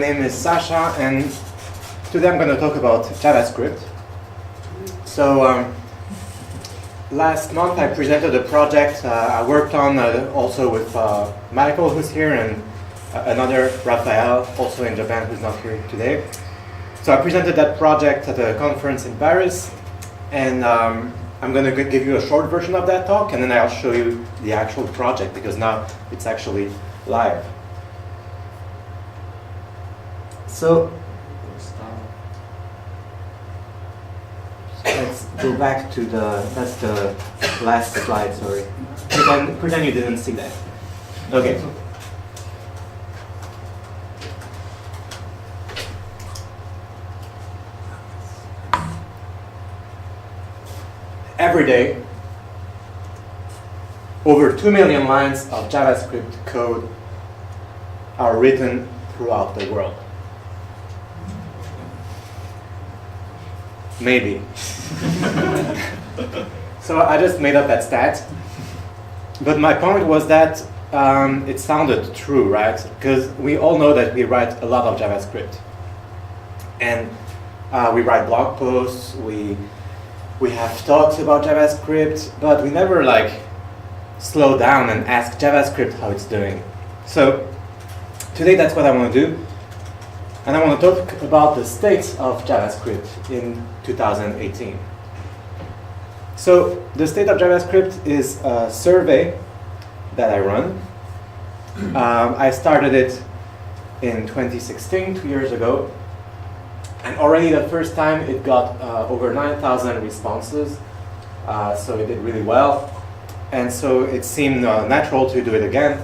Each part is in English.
name is Sasha, and today I'm going to talk about JavaScript. So last month I presented a project I worked on also with Michael, who's here, and another Raphael, also in Japan, who's not here today. So I presented that project at a conference in Paris, and I'm going to give you a short version of that talk, and then I'll show you the actual project, because now it's actually live. So let's go back to that's the last slide, sorry. Pretend you didn't see that. Okay. Every day, over 2 million lines of JavaScript code are written throughout the world. Maybe. So I just made up that stat. But my point was that it sounded true, right? Because we all know that we write a lot of JavaScript. And we write blog posts, we have talks about JavaScript, but we never slow down and ask JavaScript how it's doing. So today that's what I want to do. And I want to talk about the state of JavaScript in 2018. So the state of JavaScript is a survey that I run. I started it in 2016, 2 years ago. And already the first time it got over 9,000 responses. So it did really well. And so it seemed natural to do it again.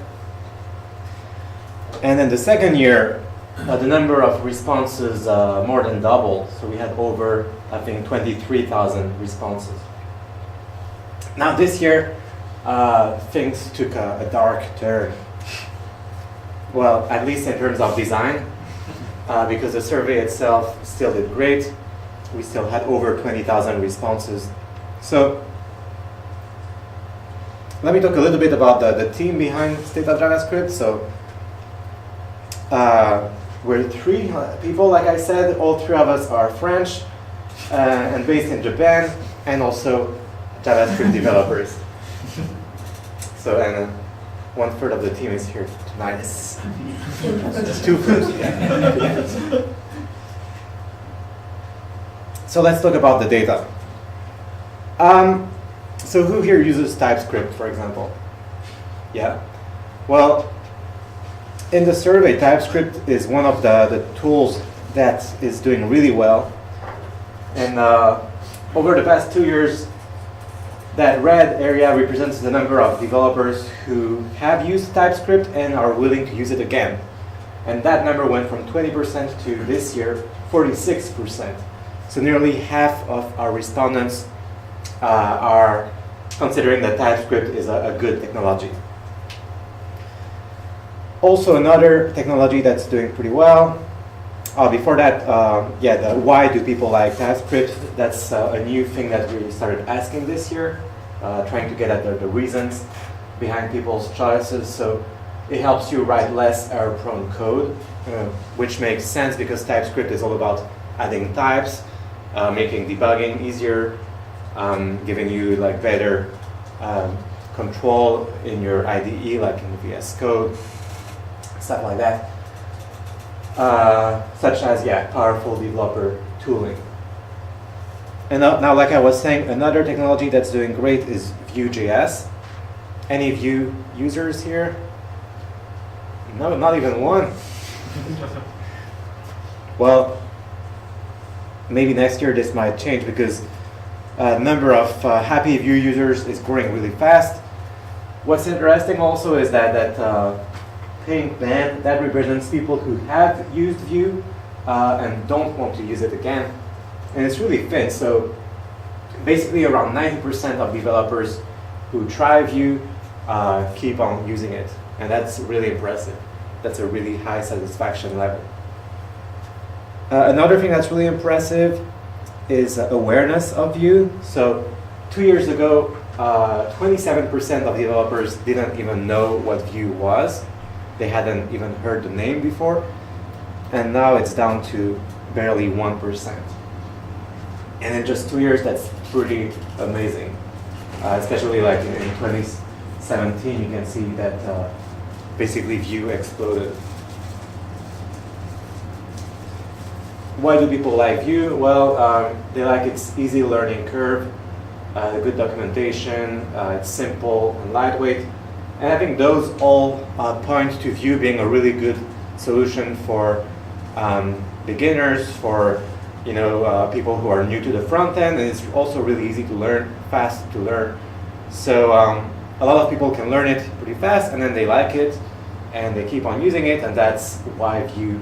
And then the second year, the number of responses more than doubled. So we had over, I think, 23,000 responses. Now this year, things took a dark turn. Well, at least in terms of design, because the survey itself still did great. We still had over 20,000 responses. So let me talk a little bit about the team behind State of JavaScript. So we're three people, like I said. All three of us are French and based in Japan, and also JavaScript developers. So, and 1/3 of the team is here tonight. 2/3. Yeah. So let's talk about the data. So who here uses Typescript, for example? Yeah. Well, in the survey, Typescript is one of the tools that is doing really well. And over the past 2 years, that red area represents the number of developers who have used Typescript and are willing to use it again. And that number went from 20% to this year, 46%. So nearly half of our respondents are considering that Typescript is a good technology. Also, another technology that's doing pretty well. Before that, the why do people like TypeScript? That's a new thing that we started asking this year, trying to get at the reasons behind people's choices. So it helps you write less error-prone code, which makes sense because TypeScript is all about adding types, making debugging easier, giving you better control in your IDE, like in VS Code. Stuff like that, such as powerful developer tooling. And now, like I was saying, another technology that's doing great is Vue.js. Any Vue users here? No, not even one. Well, maybe next year this might change because the number of happy Vue users is growing really fast. What's interesting also is that pink band, that represents people who have used Vue and don't want to use it again. And it's really thin, so basically around 90% of developers who try Vue keep on using it. And that's really impressive. That's a really high satisfaction level. Another thing that's really impressive is awareness of Vue. So 2 years ago, 27% of developers didn't even know what Vue was. They hadn't even heard the name before. and now it's down to barely 1%. And in just 2 years, that's pretty amazing. Especially like in 2017, you can see that basically Vue exploded. Why do people like Vue? Well, they like its easy learning curve, good documentation, it's simple and lightweight. And I think those all point to Vue being a really good solution for beginners, for people who are new to the front end, and it's also really easy to learn, fast to learn. So a lot of people can learn it pretty fast, and then they like it, and they keep on using it, and that's why Vue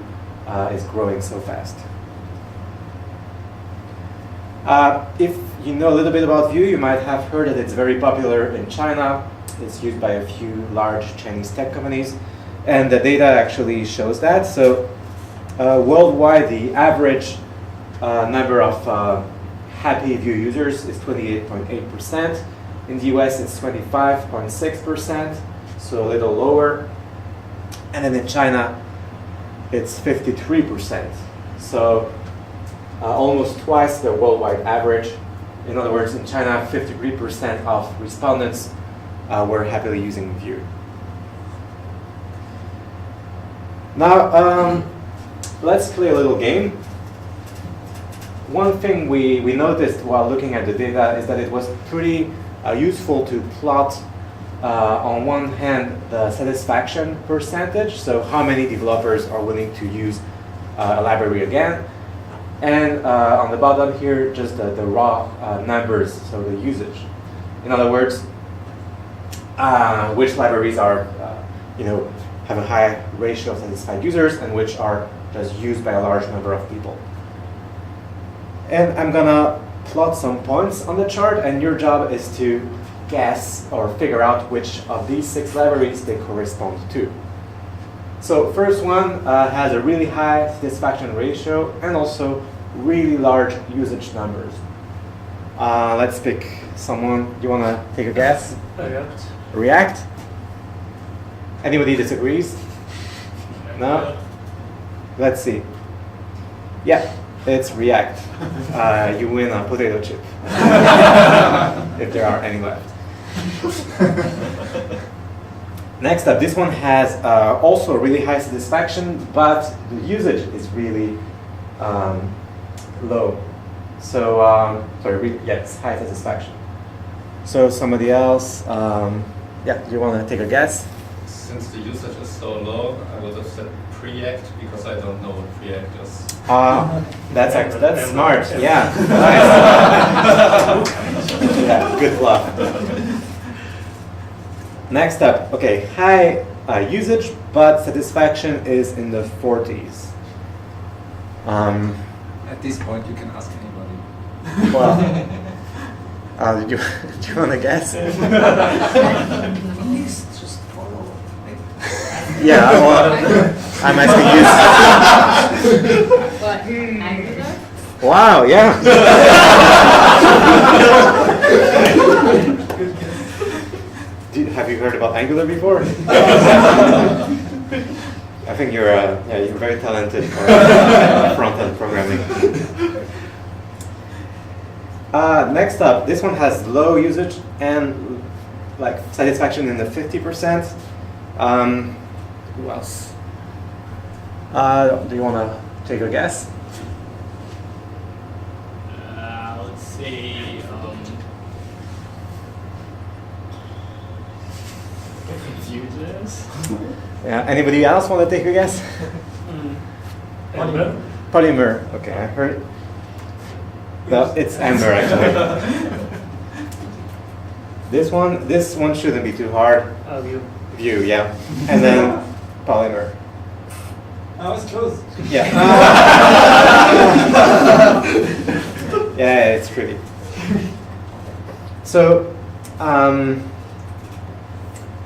is growing so fast. If you know a little bit about Vue, you might have heard that it's very popular in China. It's used by a few large Chinese tech companies, and the data actually shows that. So worldwide, the average number of happy Vue users is 28.8%. In the US, it's 25.6%, so a little lower. And then in China, it's 53%. So almost twice the worldwide average. In other words, in China, 53% of respondents were happily using Vue. Now, let's play a little game. One thing we noticed while looking at the data is that it was pretty useful to plot, on one hand, the satisfaction percentage, so how many developers are willing to use a library again, and on the bottom here, just the raw numbers, so the usage. In other words, which libraries are, have a high ratio of satisfied users and which are just used by a large number of people. And I'm gonna plot some points on the chart, and your job is to guess or figure out which of these 6 libraries they correspond to. So first one has a really high satisfaction ratio and also really large usage numbers. Let's pick someone. Do you want to take a guess? React. React? Anybody disagrees? No? Let's see. Yeah, it's React. You win a potato chip. If there are any left. Next up, this one has also really high satisfaction, but the usage is really low. So, it's high satisfaction. So somebody else, do you want to take a guess? Since the usage is so low, I would have said Preact because I don't know what Preact is. That's smart. Yeah, nice. Yeah, good bluff. Next up, okay, high usage, but satisfaction is in the 40s. At this point, you can ask anybody. Well, do you want to guess? Please just follow. Yeah, well, I'm asking you. What, Angular? Wow, yeah. Have you heard about Angular before? I think you're very talented for front-end programming. Next up, this one has low usage and like satisfaction in the 50%. Who else? Do you want to take a guess? Let's see. Users. Yeah. Anybody else want to take a guess? Polymer. Polymer. Okay, I heard. Well, it's Ember actually. This one shouldn't be too hard. Vue. Vue, yeah. And then Polymer. I was close. Yeah. Yeah, it's tricky. So,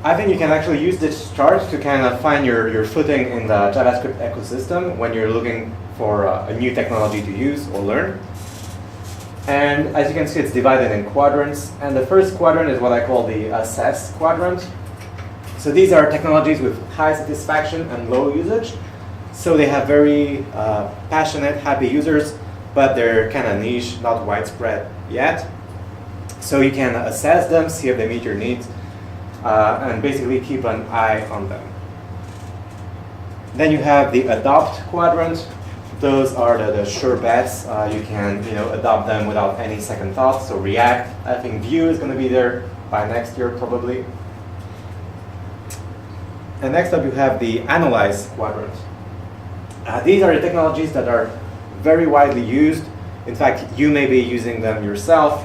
I think you can actually use this chart to kind of find your footing in the JavaScript ecosystem when you're looking for a new technology to use or learn. And as you can see, it's divided in quadrants. And the first quadrant is what I call the assess quadrant. So these are technologies with high satisfaction and low usage. So they have very passionate, happy users, but they're kind of niche, not widespread yet. So you can assess them, see if they meet your needs, and basically keep an eye on them. Then you have the adopt quadrant. Those are the sure bets. You can adopt them without any second thoughts. So React, I think Vue is going to be there by next year probably. And next up you have the analyze quadrant. These are the technologies that are very widely used. In fact, you may be using them yourself,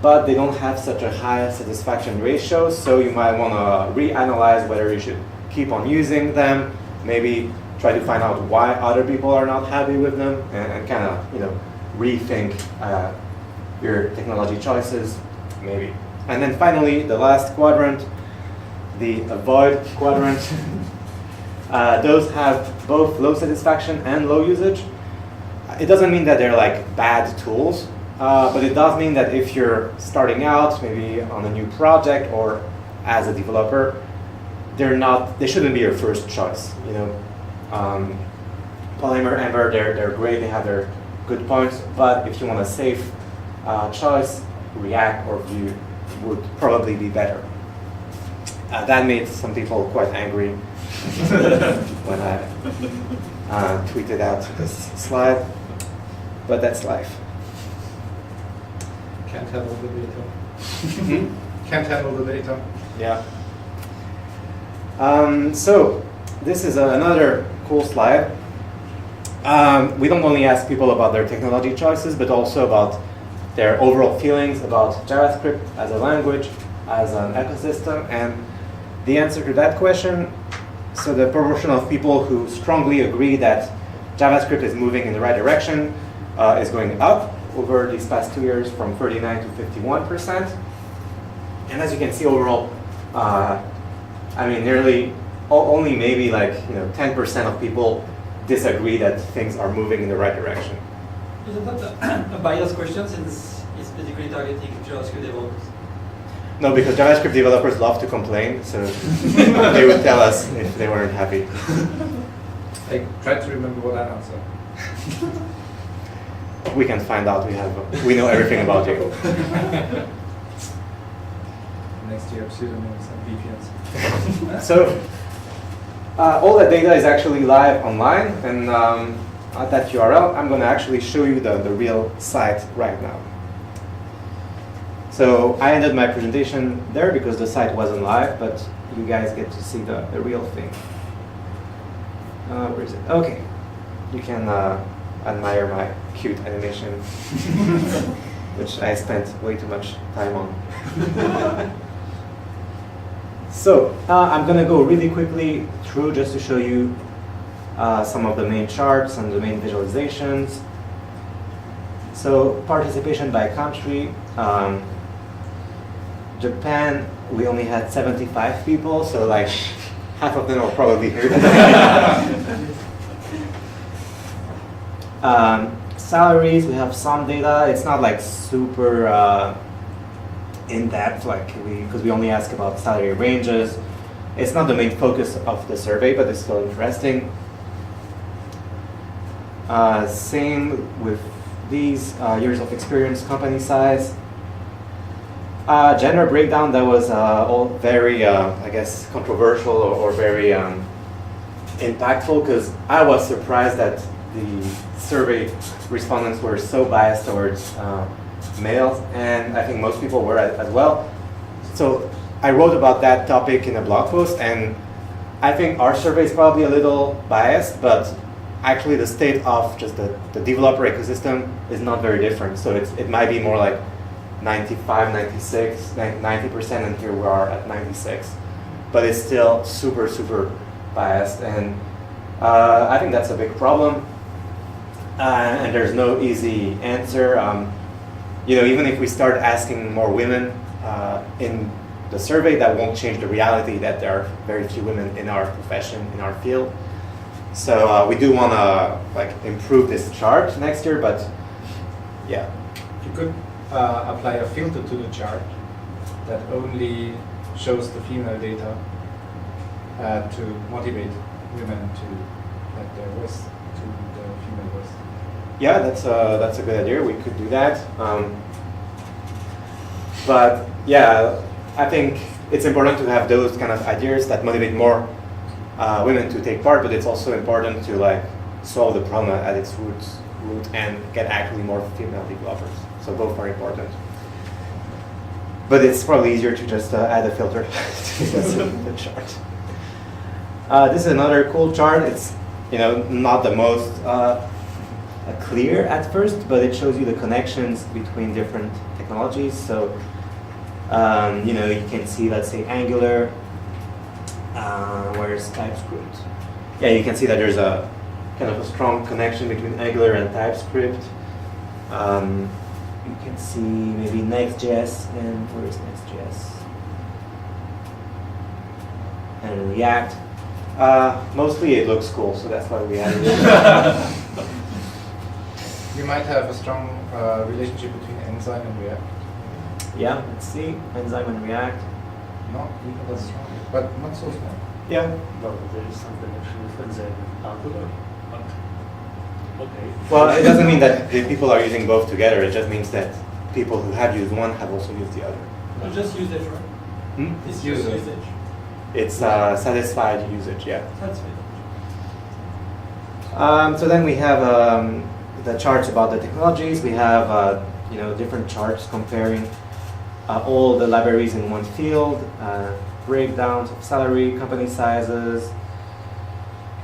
but they don't have such a high satisfaction ratio, so you might want to reanalyze whether you should keep on using them, maybe try to find out why other people are not happy with them, and kind of rethink your technology choices, maybe. And then finally, the last quadrant, the avoid quadrant. Those have both low satisfaction and low usage. It doesn't mean that they're like bad tools, but it does mean that if you're starting out, maybe on a new project or as a developer, they shouldn't be your first choice. Polymer, Ember, they're great, they have their good points, but if you want a safe choice, React or Vue would probably be better. That made some people quite angry when I tweeted out this slide, but that's life. Can't handle the data. Can't handle the data. Yeah. So this is another cool slide. We don't only ask people about their technology choices, but also about their overall feelings about JavaScript as a language, as an ecosystem, and the answer to that question, so the proportion of people who strongly agree that JavaScript is moving in the right direction is going up over these past 2 years from 39 to 51%. And as you can see overall, nearly only maybe like 10% of people disagree that things are moving in the right direction. Isn't that a biased question since it's basically targeting JavaScript developers? No, because JavaScript developers love to complain, so they would tell us if they weren't happy. I tried to remember what I answered. We can find out. We know everything about you. Next year, pseudonyms and VPNs. So all that data is actually live online, and at that URL, I'm going to actually show you the real site right now. So I ended my presentation there because the site wasn't live, but you guys get to see the real thing. Where is it? Okay. You can admire my cute animation, which I spent way too much time on. So I'm going to go really quickly through just to show you some of the main charts and the main visualizations. So participation by country. Japan, we only had 75 people, so like half of them are probably here today. Salaries, we have some data. It's not like super in-depth, because we only ask about salary ranges. It's not the main focus of the survey, but it's still interesting. Same with these years of experience, company size. Gender breakdown, that was all very, I guess, controversial or very impactful, because I was surprised that the survey respondents were so biased towards males, and I think most people were as well. So I wrote about that topic in a blog post, and I think our survey is probably a little biased, but actually the state of just the developer ecosystem is not very different. So it might be more like 95, 96, 90%, and here we are at 96. But it's still super, super biased, and I think that's a big problem. And there's no easy answer. Even if we start asking more women in the survey, that won't change the reality that there are very few women in our profession, in our field. So we do want to improve this chart next year, but yeah. You could apply a filter to the chart that only shows the female data to motivate women to at the west, to the female west. Yeah, that's a good idea. We could do that. But yeah, I think it's important to have those kind of ideas that motivate more women to take part. But it's also important to like solve the problem at its root and get actually more female developers. So both are important. But it's probably easier to just add a filter to the chart. This is another cool chart. It's not the most clear at first, but it shows you the connections between different technologies. So you can see, let's say, Angular. Where's TypeScript? Yeah, you can see that there's a kind of a strong connection between Angular and TypeScript. You can see maybe Next.js, and where is Next.js? And React. Mostly it looks cool, so that's why we added it. You might have a strong relationship between Enzyme and React. Yeah, let's see. Enzyme and React. Not even that strong, but not so strong. Yeah. No, there is some connection with Enzyme and Angular. But okay. Well, it doesn't mean that the people are using both together. It just means that people who have used one have also used the other. You just usage, right? Hmm? It's Usage. usage. It's satisfied usage, yeah. That's it. So then we have the charts about the technologies. We have different charts comparing all the libraries in one field, breakdowns of salary, company sizes,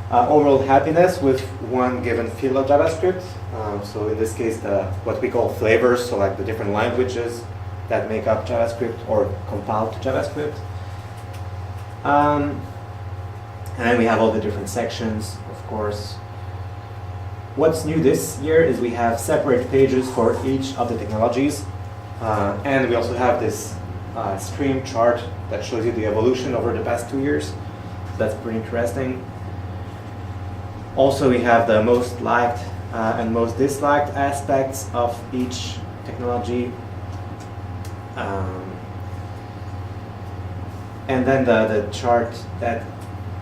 overall happiness with one given field of JavaScript. So in this case, what we call flavors, so like the different languages that make up JavaScript or compile to JavaScript. And then we have all the different sections, of course. What's new this year is we have separate pages for each of the technologies. And we also have this stream chart that shows you the evolution over the past 2 years. So that's pretty interesting. Also, we have the most liked and most disliked aspects of each technology. And then the chart that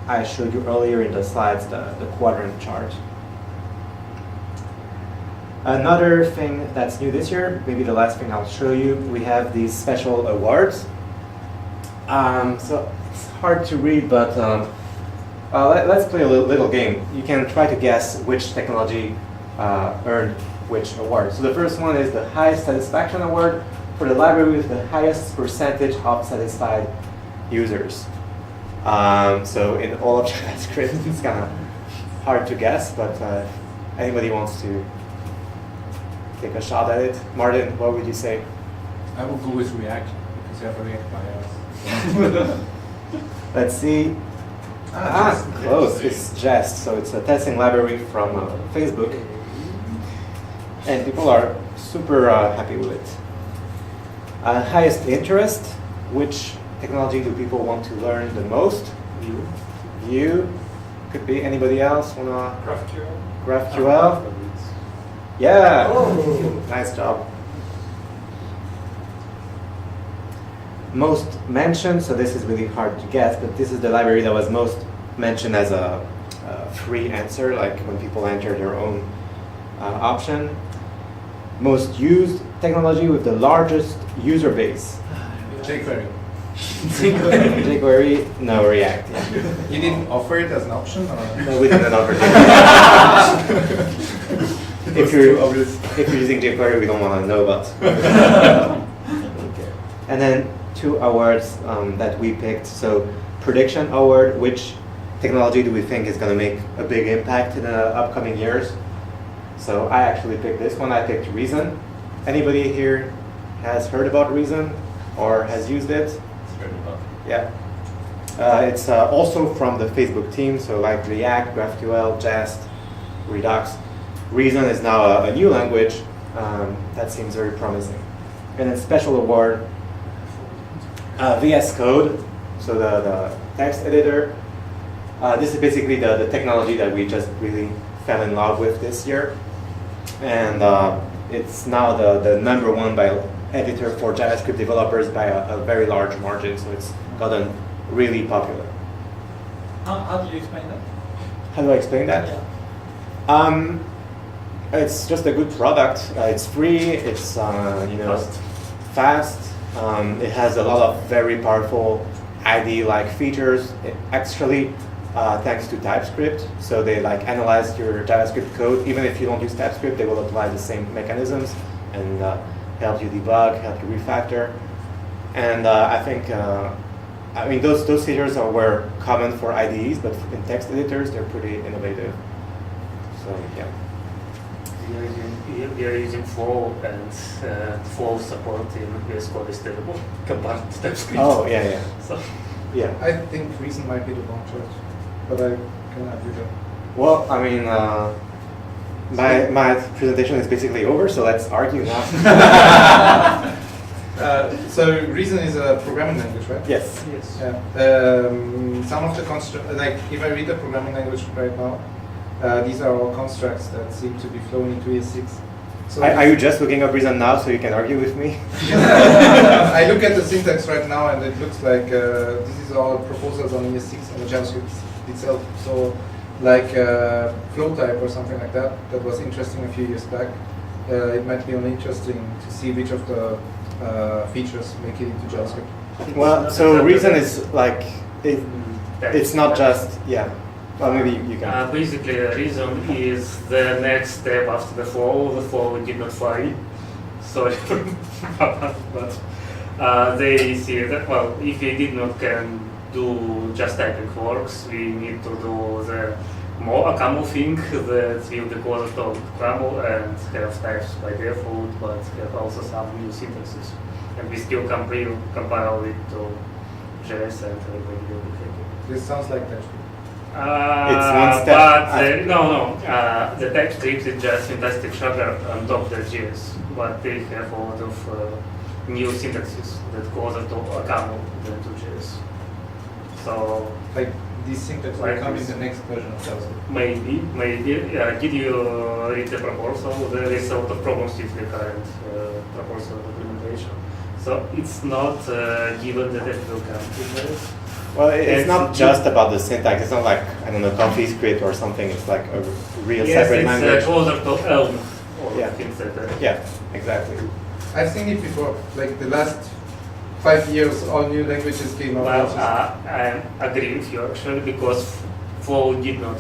I showed you earlier in the slides, the quadrant chart. Another thing that's new this year, maybe the last thing I'll show you, we have these special awards. So it's hard to read, but let's play a little game. You can try to guess which technology earned which award. So the first one is the highest satisfaction award for the library with the highest percentage of satisfied users. So in all of JavaScript, it's kind of hard to guess, but anybody wants to take a shot at it? Martin, what would you say? I will go with React because you have a React bias. Let's see. Close. It's Jest, so it's a testing library from Facebook, and people are super happy with it. Highest interest, which technology do people want to learn the most? Vue. Could be anybody else wanna? GraphQL. GraphQL. Yeah. Nice job. Most mentioned, so this is really hard to guess, but this is the library that was most mentioned as a free answer, like when people enter their own option. Most used technology with the largest user base. jQuery. jQuery, no, React. Yeah. You didn't offer it as an option, or? No, we didn't offer it. If you're using jQuery, we don't want to know about. Okay. And then 2 awards that we picked. So prediction award, which technology do we think is going to make a big impact in the upcoming years? So I actually picked this one. I picked Reason. Anybody here has heard about Reason or has used it? Yeah. It's also from the Facebook team, so like React, GraphQL, Jest, Redux. Reason is now a new language. That seems very promising. And then special award, VS Code, so the text editor. This is basically the technology that we just really fell in love with this year. And it's now the #1 by editor for JavaScript developers by a very large margin, so it's gotten really popular. How do you explain that? How do I explain that? It's just a good product. It's free. It's fast. It has a lot of very powerful IDE-like features. Actually, thanks to Typescript, so they like analyze your JavaScript code. Even if you don't use Typescript, they will apply the same mechanisms and help you debug, help you refactor. And I think, those features were common for IDEs, but in text editors, they're pretty innovative. So yeah. We are using Flow, and Flow support in VS Code is terrible compared to TypeScript. Oh yeah. So Yeah. I think reason might be the wrong choice, but I can argue that. Well, my presentation is basically over, so let's argue now. So Reason is a programming language, right? Yes. yes. Yeah. Some of the constructs, like if I read the programming language right now, these are all constructs that seem to be flown into ES6. So Are you just looking up reason now so you can argue with me? I look at the syntax right now, and it looks like this is all proposals on ES6 and the JavaScript itself. So like flow type or something like that, that was interesting a few years back. It might be only interesting to see which of the features make it into JavaScript. Well, so reason is like, it's not just, yeah. Well, maybe you can. Basically, Reason is the next step after the Flow. The Flow did not fly. Sorry, but they see that, well, if we did not can do just typing works, we need to do the more a camel thing that will be closer to camel and have types by default, but have also some new syntaxes. And we still compile it to JS, and everybody will be happy. This sounds like TypeScript. It's one step But the TypeScript is just fantastic sugar on top of the JS, but they have a lot of new syntaxes that closer to a camel than to JS. So Like this syntax will Like come in this. the next version of JavaScript. maybe. Did you read the proposal? There is a lot of problems with the current proposal implementation. So it's not given that it will come to JS. Well, it's It's not just about the syntax. It's not like, I don't know, CoffeeScript or something. It's like a real Yes, separate it's language. closer to Elm or Yeah. things like that. Yeah, exactly. I've seen it before. Like the last 5 years, all new languages came out. Well, which is- I agree with you actually, because Flow did not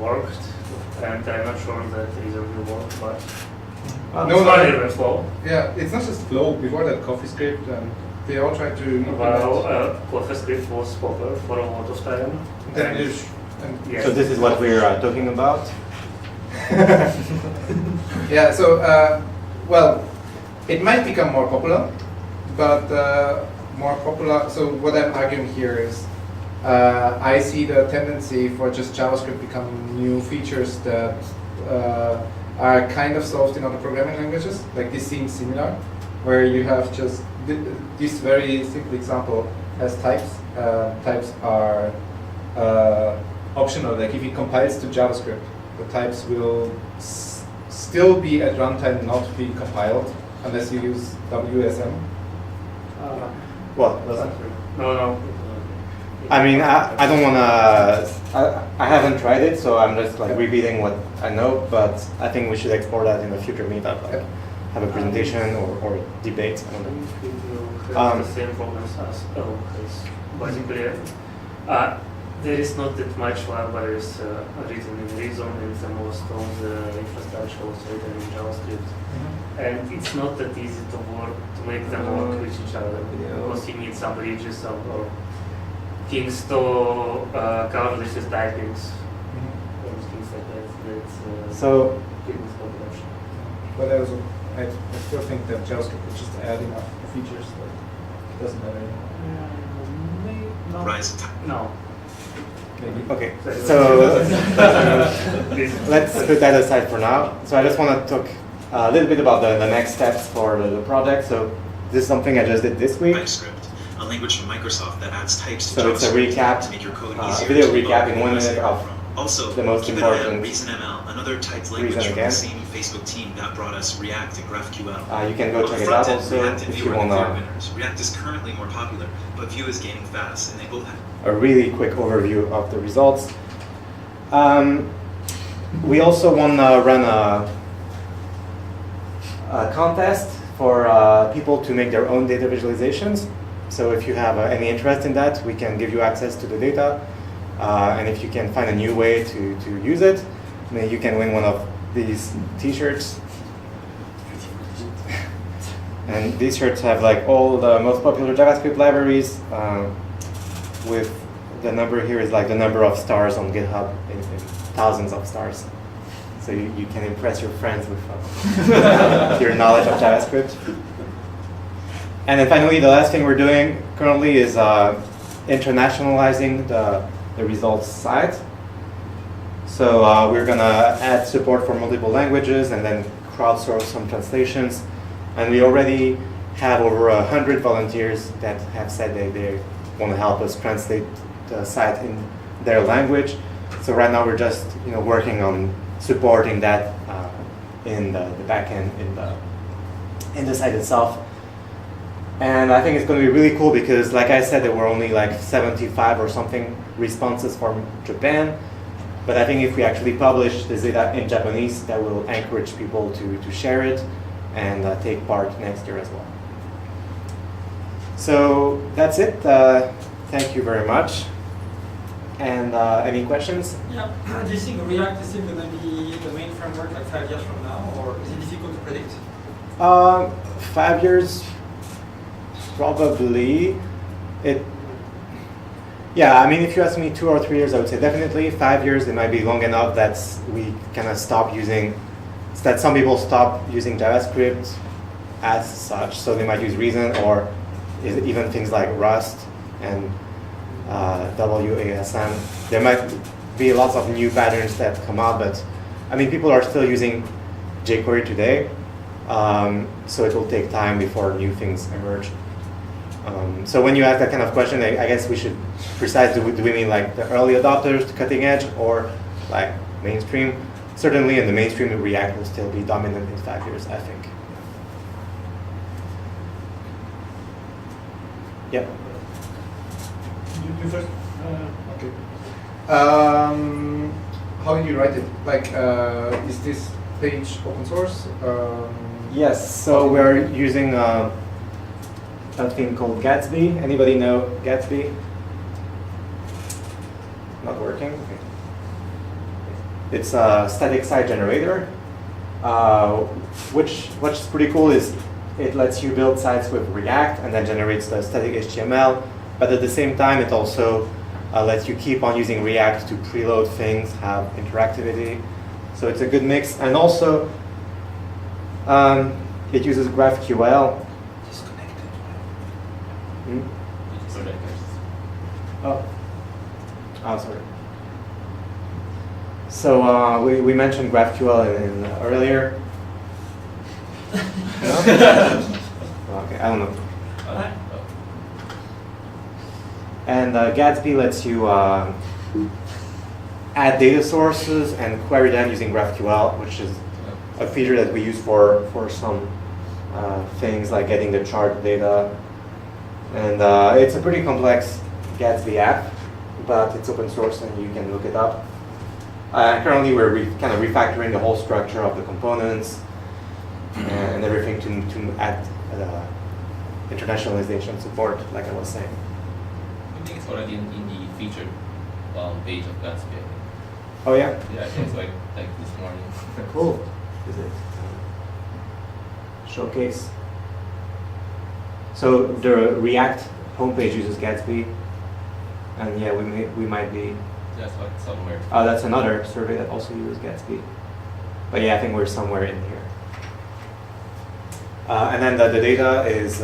work, and I'm not sure that Reason will work, but No, it's no. better than Flow. Yeah, it's not just Flow. Before that, CoffeeScript, and they all tried to implement. Well, CoffeeScript was popular for a lot of time. Then and- you- and yes. So this is what we're talking about. yeah, so well, it might become more popular, but more popular. So what I'm arguing here is, I see the tendency for just JavaScript becoming new features that are kind of solved in other programming languages. Like this seems similar, where you have just this very simple example has types. Types are optional. Like if it compiles to JavaScript, the types will still be at runtime not be compiled unless you use WSM. Well, No. I mean, I don't want to, I haven't tried it, so I'm just like repeating what I know, but I think we should explore that in a future meetup, like have a presentation or debate. I don't know. Have the same problems as Elm has. Basically, there is not that much libraries written in Reason, and the most of the infrastructure was written in JavaScript. And it's not that easy to work, to make them work with each other, because you need some bridges or things to cover this with typings, or things like that. That's So, business production. But I still think that JavaScript is just adding up features that it doesn't matter anymore. No. Rise. No. Maybe. okay, so let's put that aside for now. So I just want to talk a little bit about the next steps for the project. So this is something I just did this week. Typescript, a language from Microsoft that adds types to So it's a JavaScript recap, to make your code a easier video to recap debug in 1 and minute error of from. Also, the most keep an eye on important ReasonML, another typed reason language from again. the same Facebook team that brought us React and GraphQL. You can go On check the it out front end, also React and if Vue you are the clear want winners. React is currently more popular, but Vue is gaining fast, and they both have a really quick overview of the results. We also want to run a contest for people to make their own data visualizations. So if you have any interest in that, we can give you access to the data. And if you can find a new way to use it, then you can win one of these t-shirts. And these shirts have like all the most popular JavaScript libraries with the number here is like the number of stars on GitHub in thousands of stars. So you can impress your friends with your knowledge of JavaScript. And then finally, the last thing we're doing currently is internationalizing the results site. So we're going to add support for multiple languages and then crowdsource some translations. And we already have over 100 volunteers that have said they want to help us translate the site in their language. So right now we're just working on supporting that in the backend in the site itself. And I think it's going to be really cool because, like I said, there were only like 75 or something responses from Japan. But I think if we actually publish this data in Japanese, that will encourage people to share it and take part next year as well. So that's it. Thank you very much. And any questions? Yeah. Do you think React is still going to be the main framework like 5 years from now, or is it difficult to predict? 5 years, probably. Yeah, I mean, if you ask me 2 or 3 years, I would say definitely. 5 years, it might be long enough that we kind of stop using, that some people stop using JavaScript as such. So they might use Reason or even things like Rust and WASM. There might be lots of new patterns that come out, but I mean, people are still using jQuery today. So it will take time before new things emerge. So when you ask that kind of question, I guess we should precise, do we mean like the early adopters, the cutting edge, or like mainstream? Certainly in the mainstream, React will still be dominant in 5 years, I think. Yep. You first? Okay. How did you write it? Like, is this page open source? Yes, so we're using a thing called Gatsby. Anybody know Gatsby? Not working? Okay. It's a static site generator, what's pretty cool is it lets you build sites with React and then generates the static HTML, but at the same time it also lets you keep on using React to preload things, have interactivity. So it's a good mix, and also it uses GraphQL. Disconnected. Oh, sorry. So we mentioned GraphQL earlier. No? Okay, I don't know. And Gatsby lets you add data sources and query them using GraphQL, which is a feature that we use for some things like getting the chart data. And it's a pretty complex Gatsby app, but it's open source and you can look it up. Currently, we're kind of refactoring the whole structure of the components and everything to add internationalization support, like I was saying. I think it's already in the featured page of Gatsby. Oh yeah? Yeah, I think it's like this morning. Cool. Is it showcase? So the React homepage uses Gatsby, and yeah, we might be. That's like somewhere. That's another survey that also uses Gatsby. But yeah, I think we're somewhere in here. And then the data is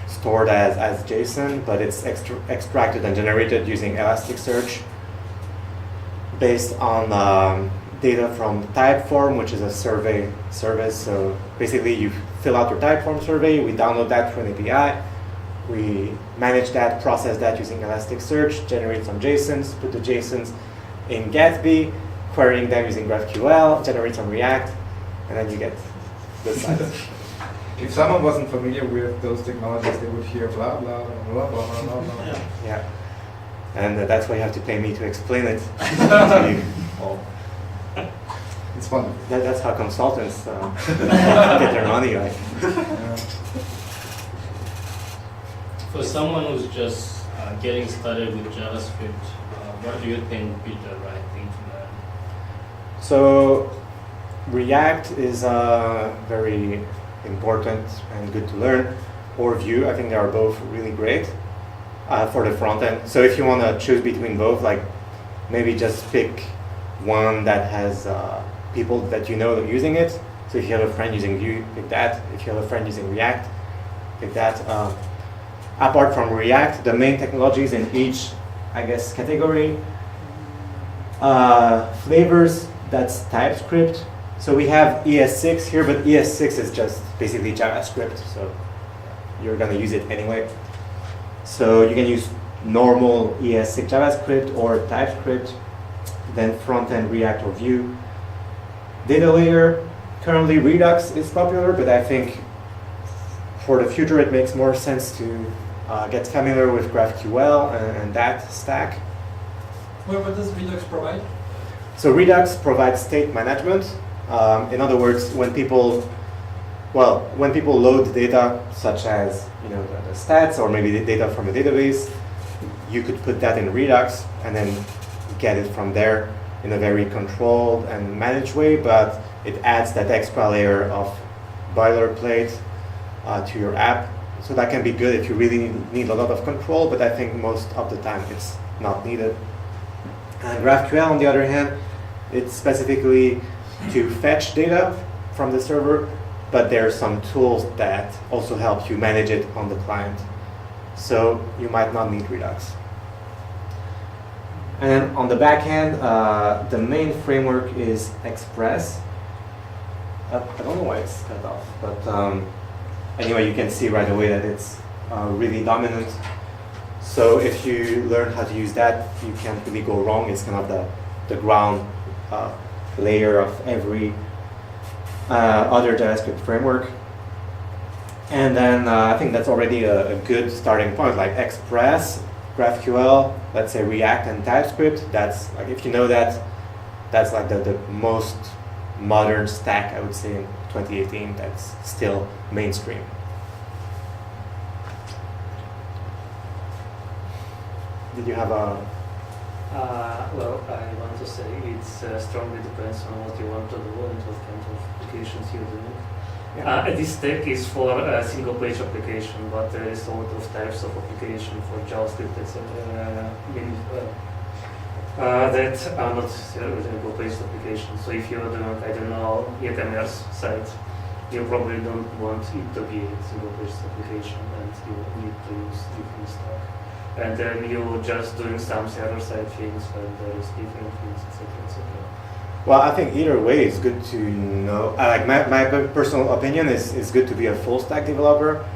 stored as JSON, but it's extracted and generated using Elasticsearch based on data from Typeform, which is a survey service. So basically, you fill out your Typeform survey, we download that through an API, we manage that, process that using Elasticsearch, generate some JSONs, put the JSONs in Gatsby, querying them using GraphQL, generate some React, and then you get this site. If someone wasn't familiar with those technologies, they would hear blah, blah, blah, blah, blah, blah, blah. Yeah. And that's why you have to pay me to explain it to you. Well, It's fun. that's how consultants get their money, right? For someone who's just getting started with JavaScript, what do you think would be the right thing to learn? So React is very important and good to learn, or Vue. I think they are both really great for the front end. So if you want to choose between both, like maybe just pick one that has people that you know that are using it. So if you have a friend using Vue, pick that. If you have a friend using React, pick that. Apart from React, the main technologies in each, I guess, category. Flavors, that's TypeScript. So we have ES6 here, but ES6 is just basically JavaScript, so you're gonna use it anyway. So you can use normal ES6 JavaScript or TypeScript, then front-end React or Vue. Data layer, currently Redux is popular, but I think for the future it makes more sense to get familiar with GraphQL and that stack. Well, what does Redux provide? So Redux provides state management. In other words, when people load data, such as the stats or maybe the data from a database, you could put that in Redux and then get it from there in a very controlled and managed way. But it adds that extra layer of boilerplate to your app. So that can be good if you really need a lot of control. But I think most of the time it's not needed. And GraphQL, on the other hand, it's specifically to fetch data from the server, but there are some tools that also help you manage it on the client. So you might not need Redux. And then on the back end, the main framework is Express. I don't know why it's cut off, but anyway, you can see right away that it's really dominant. So if you learn how to use that, you can't really go wrong. It's kind of the ground layer of every other JavaScript framework. And then I think that's already a good starting point, like Express, GraphQL, let's say React and TypeScript. That's like, if you know that, that's like the most modern stack, I would say, in 2018. That's still mainstream. Did you have a... Well, I want to say it strongly depends on what you want to do and what kind of applications you're doing. Yeah. This stack is for a single-page application, but there is a lot of types of application for JavaScript, etc. That are not single-page applications. So if you're doing, I don't know, e-commerce site, you probably don't want it to be a single-page application, and you need to use different stack. And then you're just doing some server-side things when there is different things, etc., etc. Well, I think either way is good to know. Like my personal opinion is good to be a full-stack developer.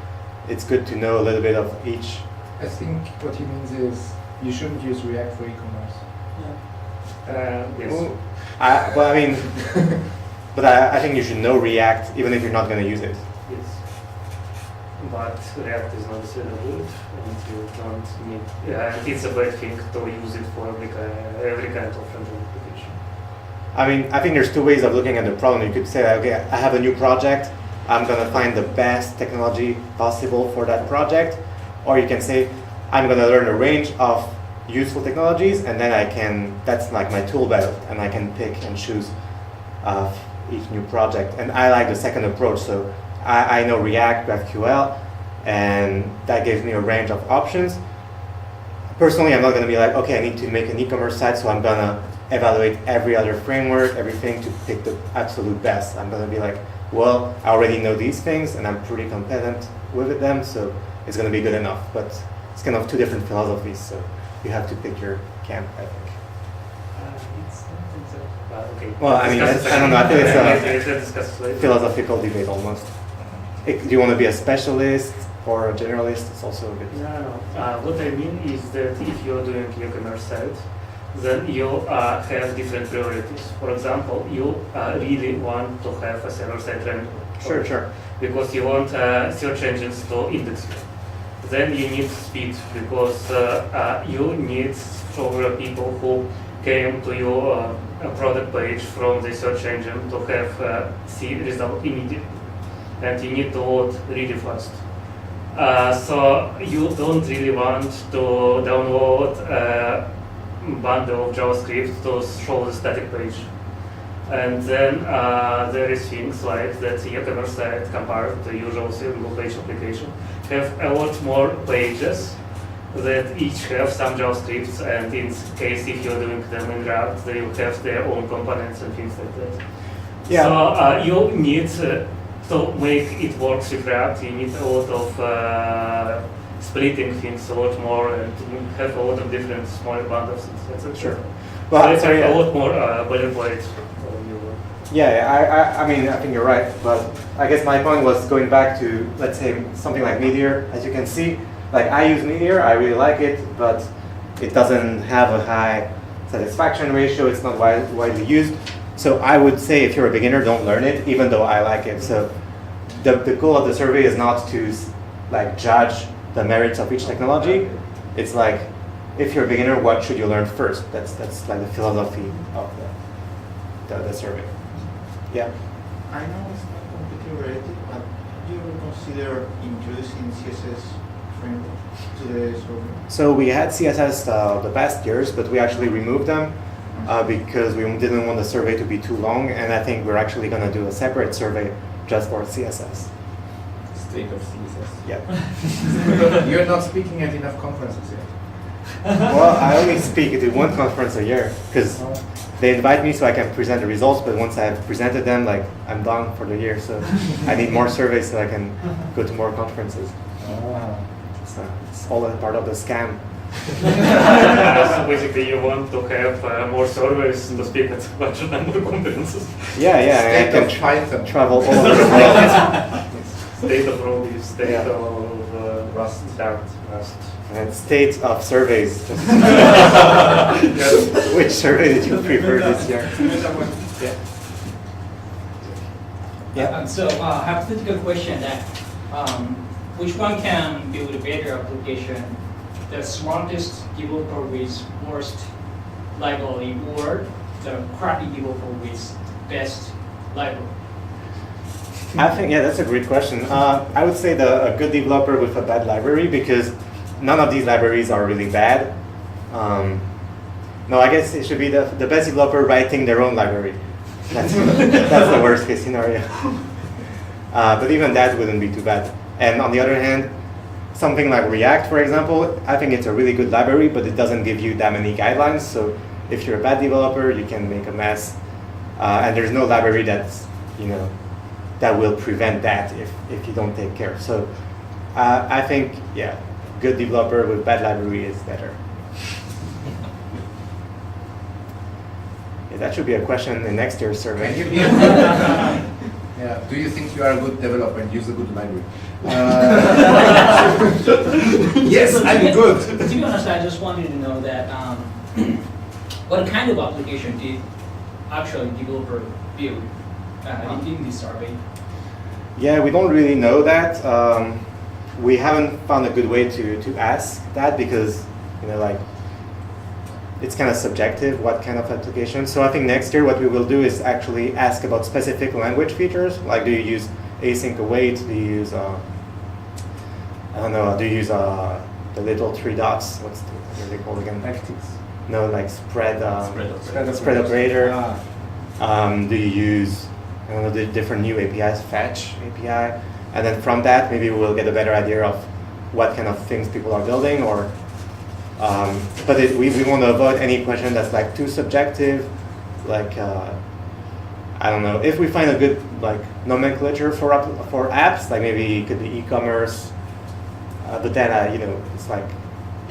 It's good to know a little bit of each. I think what he means is you shouldn't use React for e-commerce. Yes. Well, I mean, but I think you should know React even if you're not going to use it. Yes. But React is not necessarily good, and you don't need. And it's a bad thing to use it for every kind of front-end application. I mean, I think there's two ways of looking at the problem. You could say, okay, I have a new project. I'm going to find the best technology possible for that project. Or you can say, I'm going to learn a range of useful technologies, and then that's like my tool belt, and I can pick and choose each new project. And I like the second approach. So I know React, GraphQL, and that gives me a range of options. Personally, I'm not going to be like, okay, I need to make an e-commerce site, so I'm going to evaluate every other framework, everything to pick the absolute best. I'm going to be like, well, I already know these things, and I'm pretty competent with them, so it's going to be good enough. But it's kind of two different philosophies, so you have to pick your camp, I think. It's not exactly. Okay. Well, I mean, I don't know. I think it's a philosophical debate almost. Do you want to be a specialist or a generalist? It's also a bit. No. What I mean is that if you're doing e-commerce site, then you have different priorities. For example, you really want to have a server-side rendering. Sure. Because you want search engines to index you. Then you need speed, because you need several people who came to your a product page from the search engine to have see result immediately, and you need to load really fast. So you don't really want to download a bundle of JavaScript to show the static page. And then there is things like that e-commerce site compared to usual single page application have a lot more pages that each have some JavaScripts, and in case if you're doing them in React, they will have their own components and things like that. Yeah. So you need to make it work with React, you need a lot of splitting things a lot more, and to have a lot of different smaller bundles, etc. Sure. Well, Well, it's so, yeah. a lot more boilerplate. Yeah, I mean, I think you're right, but I guess my point was going back to, let's say, something like Meteor. As you can see, like I use Meteor, I really like it, but it doesn't have a high satisfaction ratio, it's not widely used. So I would say if you're a beginner, don't learn it, even though I like it. So the goal of the survey is not to like judge the merits of each technology. It's like, if you're a beginner, what should you learn first? That's like the philosophy of the survey. Yeah. I know it's not completely related, but do you ever consider introducing CSS framework to the survey? So we had CSS the past years, but we actually removed them because we didn't want the survey to be too long, and I think we're actually going to do a separate survey just for CSS. State of CSS. Yeah. You're not speaking at enough conferences yet. Well, I only speak at one conference a year because they invite me so I can present the results, but once I've presented them, like I'm done for the year. So I need more surveys so I can go to more conferences. So it's all a part of the scam. So basically, you want to have more surveys to speak at a bunch of number of conferences. Yeah, and I can Python. travel all over the place. State of Ruby, state of Rust, Rust. And state of surveys. Which survey did you prefer this year? Yeah. So, hypothetical question that which one can build a better application? The smartest developer with worst library, or the crappy developer with best library? I think, yeah, that's a great question. I would say a good developer with a bad library, because none of these libraries are really bad. No, I guess it should be the best developer writing their own library. That's the worst case scenario. But even that wouldn't be too bad. And on the other hand, something like React, for example, I think it's a really good library, but it doesn't give you that many guidelines. So if you're a bad developer, you can make a mess. And there's no library that's, that will prevent that if you don't take care. So I think, yeah, good developer with bad library is better. Yeah, that should be a question in next year's survey. Yeah. Do you think you are a good developer and use a good library? Yes, I'm good. To be honest, I just wanted to know that what kind of application did actually developer build in this survey? Yeah, we don't really know that. We haven't found a good way to ask that, because it's kind of subjective what kind of application. So I think next year what we will do is actually ask about specific language features, like do you use async await, do you use I don't know, do you use the little three dots, what are they called again? Actives. No, like spread Spread operator. Do you use the different new APIs, fetch API, and then from that maybe we'll get a better idea of what kind of things people are building, or but we want to avoid any question that's like too subjective, like I don't know, if we find a good nomenclature for apps, like maybe it could be e-commerce, but then it's like,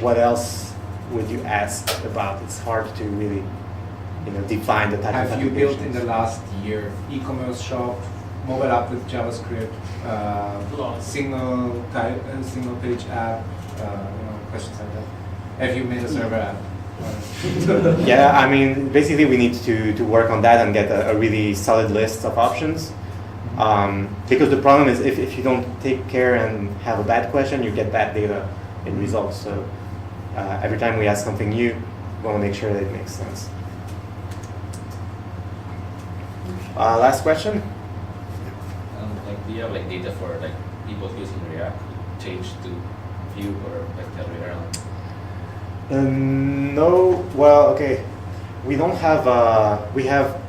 what else would you ask about? It's hard to really define the type of Have you built in the applications. last year e-commerce shop, mobile app with JavaScript, single page app, questions like that? Have you made a server app? Yeah, I mean, basically we need to work on that and get a really solid list of options. Because the problem is if you don't take care and have a bad question, you get bad data in results. So every time we ask something new, we want to make sure that it makes sense. Last question? Like, do you have like data for like people using React change to Vue or like the other way around? No, well, okay. We don't have, we have,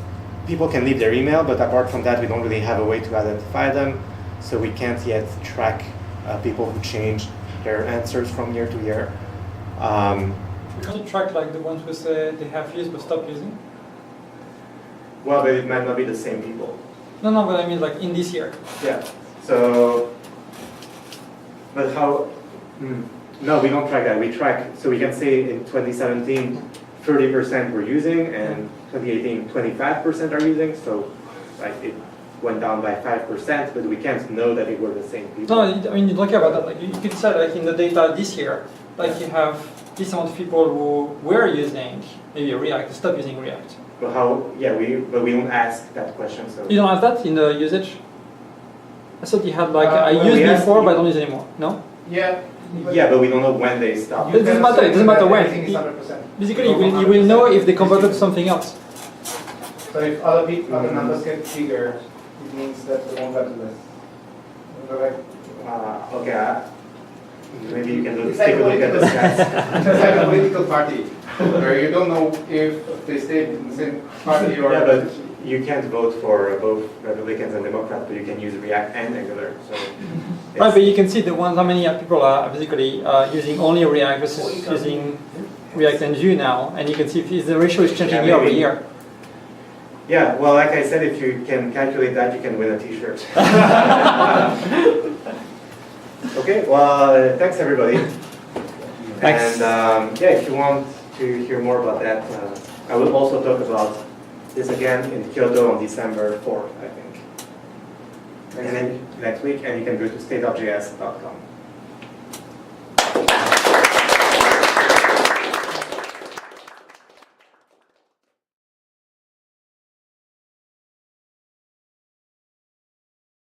people can leave their email, but apart from that, we don't really have a way to identify them. So we can't yet track people who change their answers from year to year. We can't track like the ones who say they have used but stopped using. Well, but it might not be the same people. No, but I mean like in this year. Yeah. So, but how? No, we don't track that. We track, so we can say in 2017, 30% were using, and 2018, 25% are using. So, like it went down by 5%, but we can't know that it were the same people. No, I mean you don't care about that. Like you could say like in the data this year, like you have this amount of people who were using maybe React, stop using React. But how? Yeah, but we don't ask that question. So You don't have that in the usage? I thought you had like I well, used we asked- before but I don't use anymore. No? Yeah. yeah, but we don't know when they stopped. It doesn't matter. It doesn't matter when. Everything is 100%. Basically, you will know if they converted to something else. So if other numbers get bigger, it means that the one got less. Correct? Okay. Maybe you can It's take a like look at the stats. It's like a political party, where you don't know if they stay in the same party or. Yeah, but you can't vote for both Republicans and Democrats, but you can use React and Angular. So Right, but you can see the ones how many people are basically using only React versus using React and Vue now, and you can see if the ratio is changing year over maybe. year. yeah, well, like I said, if you can calculate that, you can win a T-shirt. Okay, well, thanks everybody. Thanks. And yeah, if you want to hear more about that, I will also talk about this again in Kyoto on December 4th, I think. And then next week, and you can go to stateofjs.com.